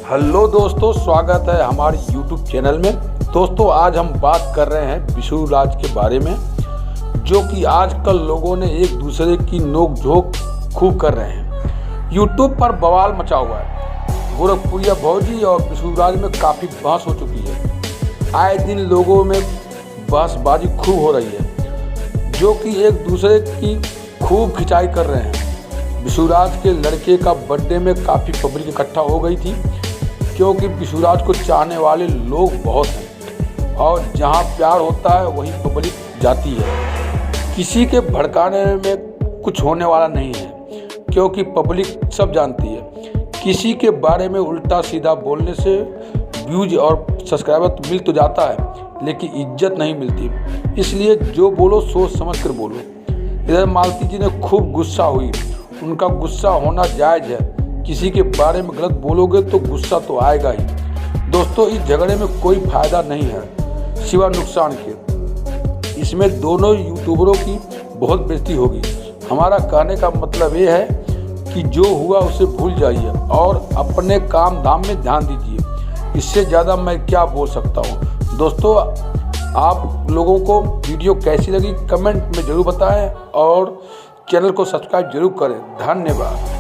Hello दोस्तों, स्वागत है हमारे YouTube चैनल में। दोस्तों, आज हम बात कर रहे हैं विशुराज के बारे में, जो कि आजकल लोगों ने एक दूसरे की नोक झोंक खूब कर रहे हैं। YouTube पर बवाल मचा हुआ है। गोरखपुरिया भौजी और विशुराज में काफ़ी बहस हो चुकी है। आए दिन लोगों में बहसबाजी खूब हो रही है, जो कि एक दूसरे की खूब खिंचाई कर रहे हैं। विशुराज के लड़के का बर्थडे में काफ़ी पब्लिक इकट्ठा हो गई थी, क्योंकि विशुराज को चाहने वाले लोग बहुत हैं और जहां प्यार होता है वहीं पब्लिक जाती है। किसी के भड़काने में कुछ होने वाला नहीं है, क्योंकि पब्लिक सब जानती है। किसी के बारे में उल्टा सीधा बोलने से व्यूज और सब्सक्राइबर तो मिल तो जाता है, लेकिन इज्जत नहीं मिलती। इसलिए जो बोलो सोच समझ कर बोलो। इधर मालती जी ने खूब गुस्सा हुई। उनका गुस्सा होना जायज़ है। किसी के बारे में गलत बोलोगे तो गुस्सा तो आएगा ही। दोस्तों, इस झगड़े में कोई फायदा नहीं है सिवा नुकसान के। इसमें दोनों यूट्यूबरों की बहुत बेइज्जती होगी। हमारा कहने का मतलब ये है कि जो हुआ उसे भूल जाइए और अपने काम धाम में ध्यान दीजिए। इससे ज़्यादा मैं क्या बोल सकता हूँ। दोस्तों, आप लोगों को वीडियो कैसी लगी कमेंट में ज़रूर बताएं और चैनल को सब्सक्राइब जरूर करें। धन्यवाद।